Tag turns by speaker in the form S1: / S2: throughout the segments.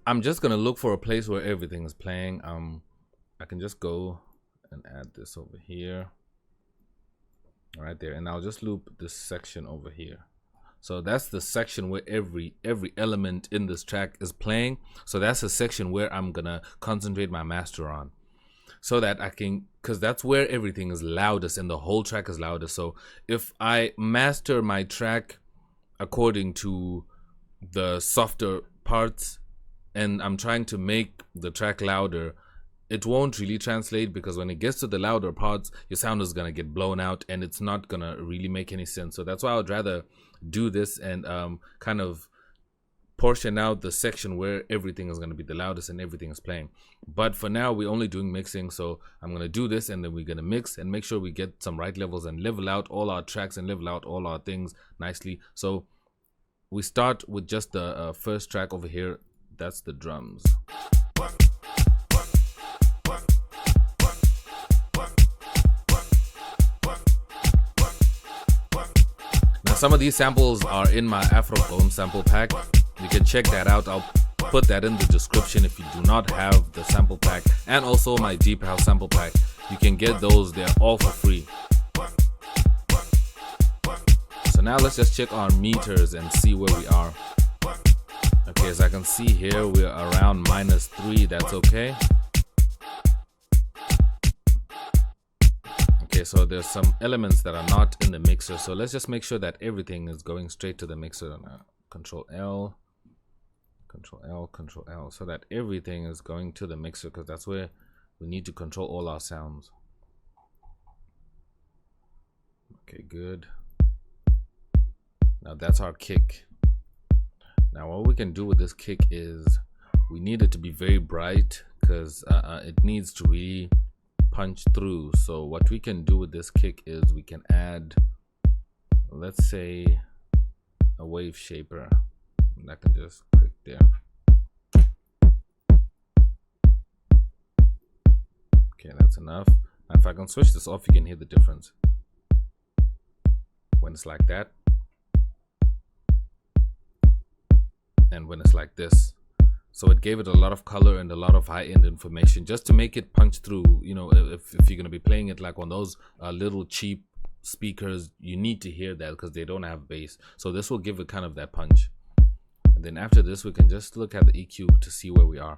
S1: I'm just gonna look for a place where everything is playing. I can just go and add this over here, right there, and I'll just loop this section over here. So that's the section where every element in this track is playing. So that's a section where I'm gonna concentrate my master on, so that I can, because that's where everything is loudest and the whole track is loudest. So if I master my track according to the softer parts and I'm trying to make the track louder, it won't really translate, because when it gets to the louder parts, your sound is gonna get blown out and it's not gonna really make any sense. So that's why I would rather do this and kind of portion out the section where everything is going to be the loudest and everything is playing. But for now, we're only doing mixing, so I'm going to do this and then we're going to mix and make sure we get some right levels and level out all our tracks and level out all our things nicely. So we start with just the first track over here. That's the drums. Some of these samples are in my Gqom sample pack. You can check that out. I'll put that in the description if you do not have the sample pack, and also my Deep House sample pack. You can get those, they're all for free. So now let's just check our meters and see where we are. Okay, as I can see here, we're around -3, that's okay. Okay, so there's some elements that are not in the mixer, so let's just make sure that everything is going straight to the mixer. Control L, Control L, Control L, so that everything is going to the mixer, because that's where we need to control all our sounds. Okay, good. Now that's our kick. Now what we can do with this kick is we need it to be very bright, because it needs to really punch through. So what we can do with this kick is we can add, let's say, a wave shaper, and I can just click there. Okay, that's enough. Now if I can switch this off, you can hear the difference when it's like that and when it's like this. So it gave it a lot of color and a lot of high-end information just to make it punch through. You know, if you're going to be playing it like on those little cheap speakers, you need to hear that because they don't have bass. So this will give it kind of that punch. And then after this, we can just look at the EQ to see where we are.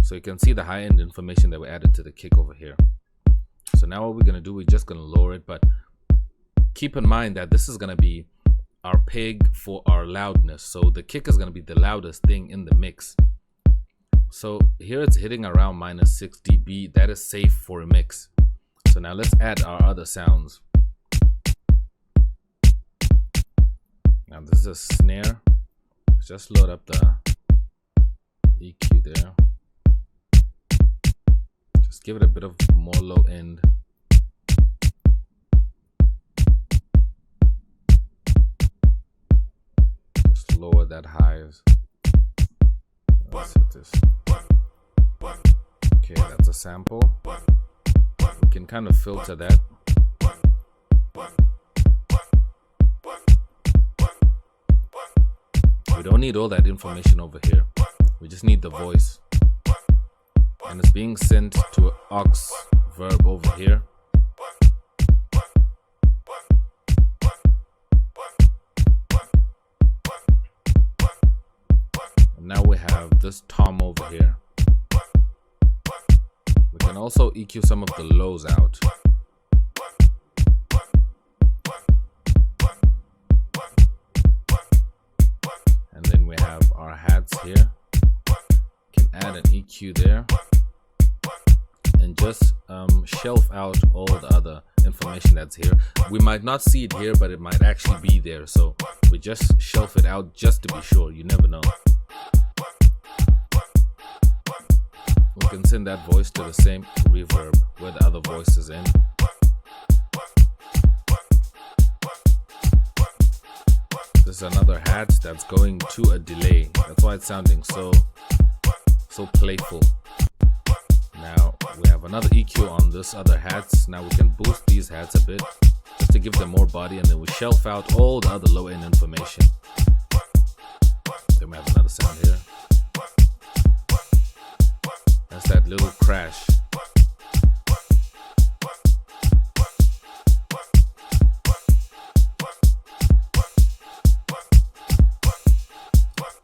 S1: So you can see the high-end information that we added to the kick over here. So now what we're going to do, we're just going to lower it. But keep in mind that this is going to be our peg for our loudness. So the kick is going to be the loudest thing in the mix. So here it's hitting around -6 dB. That is safe for a mix. So now let's add our other sounds. Now this is a snare. Let's just load up the EQ there. Just give it a bit of more low end. Lower that highs. Let's hit this. Okay, that's a sample. We can kind of filter that. We don't need all that information over here. We just need the voice. And it's being sent to an aux verb over here. Now we have this tom over here. We can also EQ some of the lows out. And then we have our hats here. Can add an EQ there. And just shelf out all the other information that's here. We might not see it here, but it might actually be there. So we just shelf it out just to be sure. You never know. We can send that voice to the same reverb where the other voice is in. This is another hat that's going to a delay. That's why it's sounding so playful. Now we have another EQ on this other hats. Now we can boost these hats a bit just to give them more body, and then we shelf out all the other low end information. Then we have another sound here. little crash.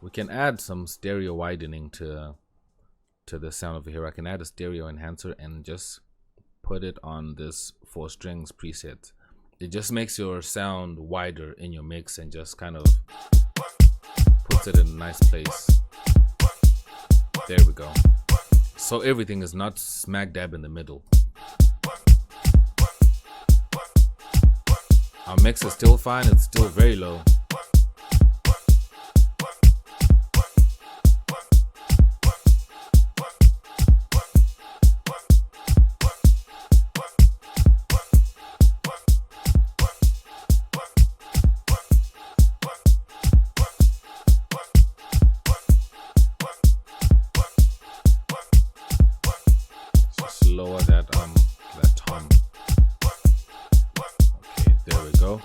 S1: We can add some stereo widening to the sound over here. I can add a stereo enhancer and just put it on this 4 strings preset. It just makes your sound wider in your mix and just kind of puts it in a nice place. There we go. So everything is not smack dab in the middle. Our mix is still fine, it's still very low. Lower that tom. Okay, there we go.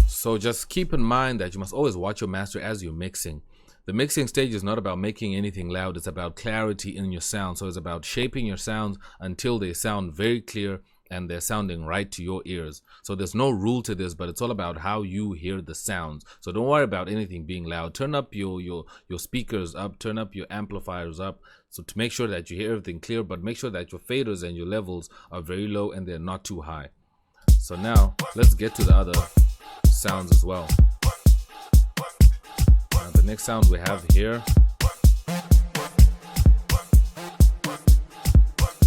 S1: So just keep in mind that you must always watch your master as you're mixing. The mixing stage is not about making anything loud, it's about clarity in your sound. So it's about shaping your sounds until they sound very clear and they're sounding right to your ears. So there's no rule to this, but it's all about how you hear the sounds. So don't worry about anything being loud. Turn up your speakers up, turn up your amplifiers up, so to make sure that you hear everything clear, but make sure that your faders and your levels are very low and they're not too high. So now let's get to the other sounds as well. Now the next sound we have here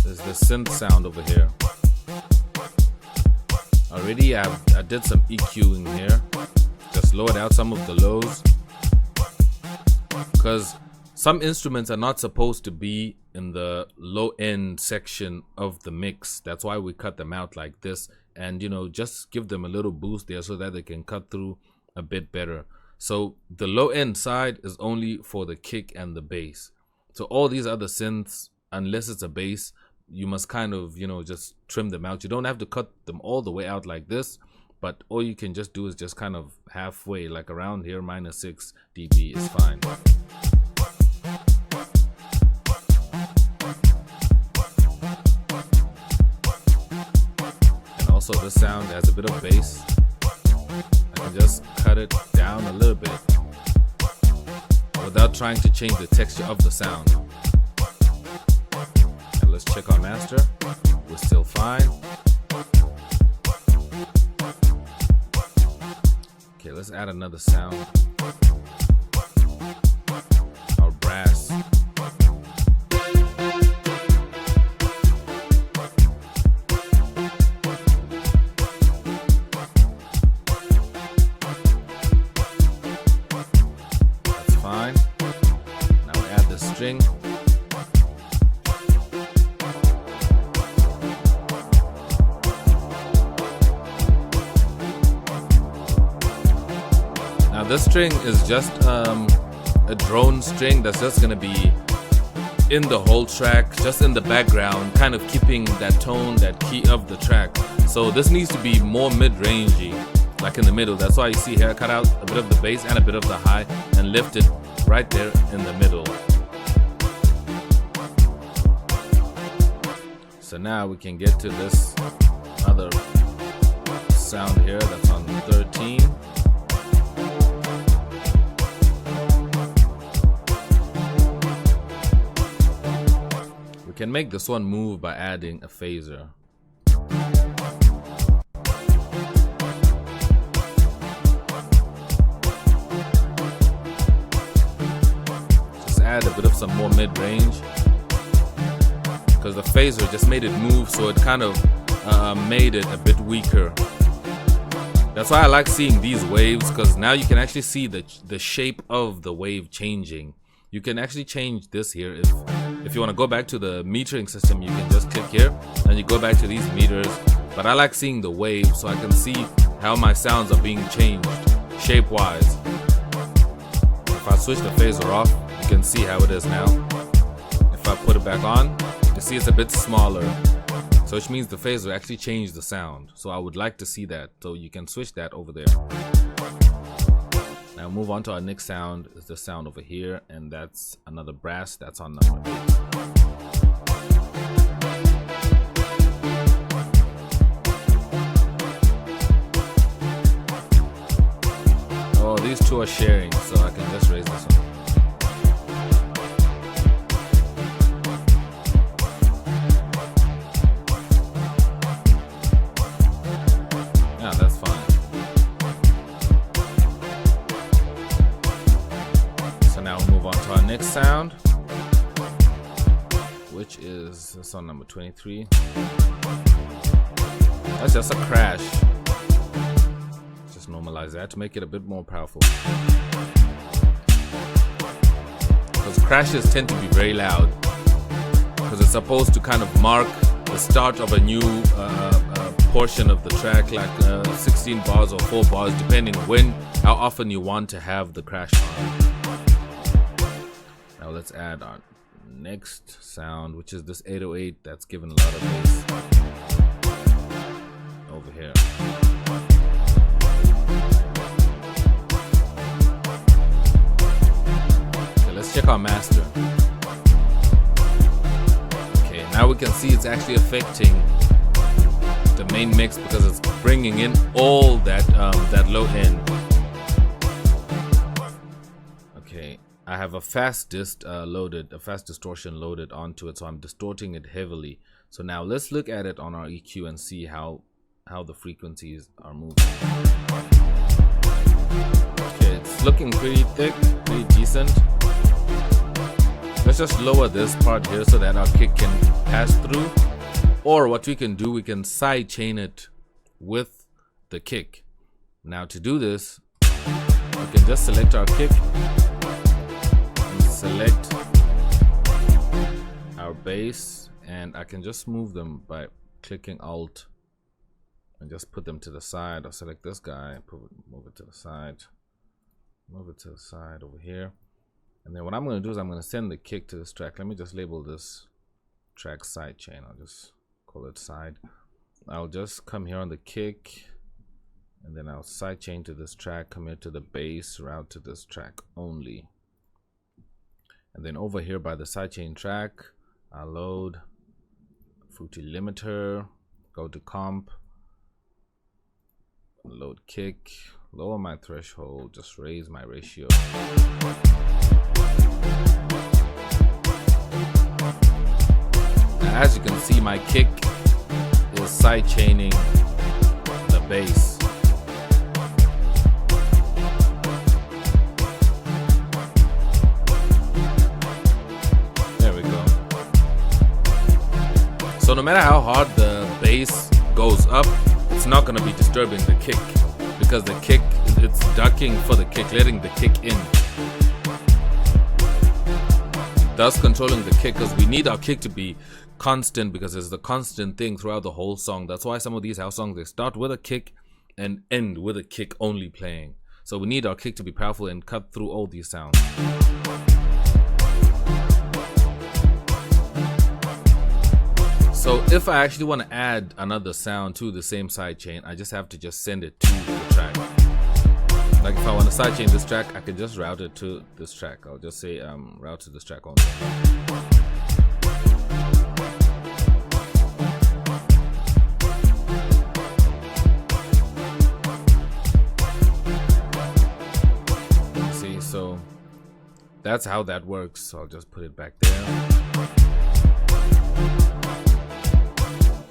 S1: is the synth sound over here. Already I did some EQing here. Just lowered out some of the lows, because some instruments are not supposed to be in the low end section of the mix. That's why we cut them out like this, and you know, just give them a little boost there so that they can cut through a bit better. So the low end side is only for the kick and the bass. So all these other synths, unless it's a bass, you must kind of, you know, just trim them out. You don't have to cut them all the way out like this, but all you can just do is just kind of halfway, like around here, -6 dB is fine. And also this sound has a bit of bass. I can just cut it down a little bit without trying to change the texture of the sound. Let's check our master. We're still fine. Okay, let's add another sound. Our brass. That's fine. Now we add the string. This string is just a drone string that's just gonna be in the whole track, just in the background, kind of keeping that tone, that key of the track. So this needs to be more mid-rangey, like in the middle. That's why you see here, cut out a bit of the bass and a bit of the high and lift it right there in the middle. So now we can get to this other sound here that's on 13. We can make this one move by adding a phaser. Just add a bit of some more mid-range, because the phaser just made it move, so it kind of made it a bit weaker. That's why I like seeing these waves, because now you can actually see the shape of the wave changing. You can actually change this here. If you want to go back to the metering system, you can just click here and you go back to these meters. But I like seeing the wave so I can see how my sounds are being changed shape-wise. If I switch the phaser off, you can see how it is now. If I put it back on, you see it's a bit smaller. So which means the phaser actually changed the sound. So I would like to see that. So you can switch that over there. Now move on to our next sound. Is the sound over here, and that's another brass. That's on number 8. Oh, these two are sharing, so I can just raise this one. Yeah, that's fine. So now we'll move on to our next sound, which is this on number 23. That's just a crash. Just normalize that to make it a bit more powerful. Because crashes tend to be very loud, because it's supposed to kind of mark the start of a new portion of the track, like 16 bars or 4 bars, depending how often you want to have the crash on. Now let's add our next sound, which is this 808 that's given a lot of bass over here. Okay, let's check our master. Okay, now we can see it's actually affecting the main mix because it's bringing in all that that low end. Okay, I have a fast distortion loaded onto it, so I'm distorting it heavily. So now let's look at it on our EQ and see how the frequencies are moving. Okay, it's looking pretty thick, pretty decent. Let's just lower this part here so that our kick can pass through. Or what we can do, we can side chain it with the kick. Now to do this, we can just select our kick and select our bass, and I can just move them by clicking Alt and just put them to the side. I'll select this guy, move it to the side, move it to the side over here. And then what I'm going to do is I'm going to send the kick to this track. Let me just label this track side chain. I'll just call it side. I'll just come here on the kick, and then I'll side chain to this track, come here to the bass, route to this track only. And then over here by the sidechain track, I'll load Fruity Limiter, go to comp, load kick, lower my threshold, just raise my ratio. Now, as you can see, my kick is sidechaining the bass. There we go. So no matter how hard the bass goes up, it's not going to be disturbing the kick, because the kick, it's ducking for the kick, letting the kick in, thus controlling the kick, because we need our kick to be constant, because it's the constant thing throughout the whole song. That's why some of these house songs, they start with a kick and end with a kick only playing. So we need our kick to be powerful and cut through all these sounds. So if I actually want to add another sound to the same sidechain, I just have to just send it to the track. Like if I want to sidechain this track, I can just route it to this track. I'll just say route to this track only. See, so that's how that works. So I'll just put it back there.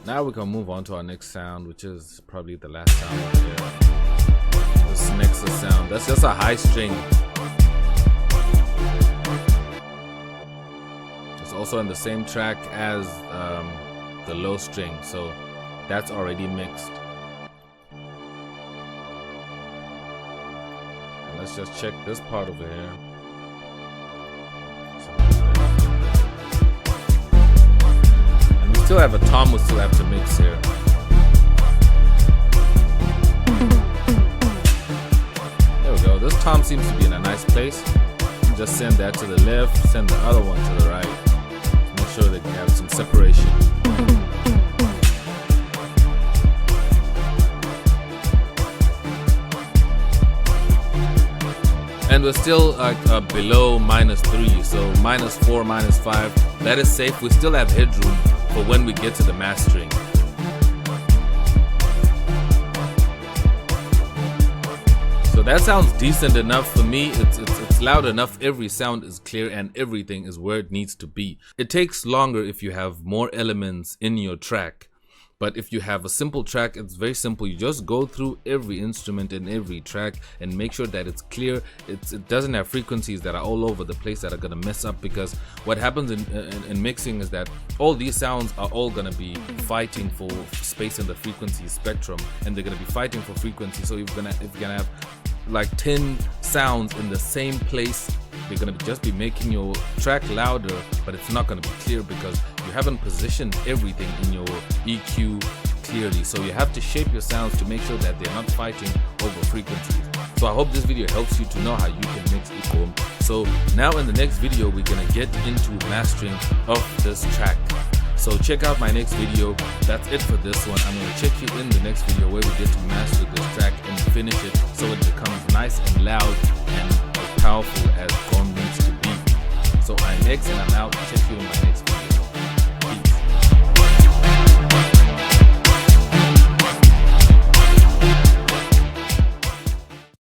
S1: Now we can move on to our next sound, which is probably the last sound over here. This Nexus sound. That's just a high string. It's also in the same track as the low string, so that's already mixed. And let's just check this part over here. Still have a tom, we still have to mix here. There we go. This tom seems to be in a nice place. Just send that to the left, send the other one to the right. Make sure that you have some separation. and we're still like below -3, so -4, -5. That is safe. We still have headroom for when we get to the mastering. So that sounds decent enough for me. It's loud enough. Every sound is clear and everything is where it needs to be. It takes longer if you have more elements in your track. But if you have a simple track, it's very simple. You just go through every instrument in every track and make sure that it's clear. It doesn't have frequencies that are all over the place that are gonna mess up, because what happens in mixing is that all these sounds are all gonna be fighting for space in the frequency spectrum, and they're gonna be fighting for frequency. So if you're gonna have like 10 sounds in the same place, you're gonna just be making your track louder, but it's not gonna be clear because you haven't positioned everything in your EQ clearly. So you have to shape your sounds to make sure that they're not fighting over frequencies. So I hope this video helps you to know how you can mix Gqom. So now in the next video, we're gonna get into mastering of this track. So check out my next video. That's it for this one. I'm gonna check you in the next video where we get to master this track and finish it so it becomes nice and loud and as powerful as Gqom needs to be. So I'm X and I'm out. Check you in my next video.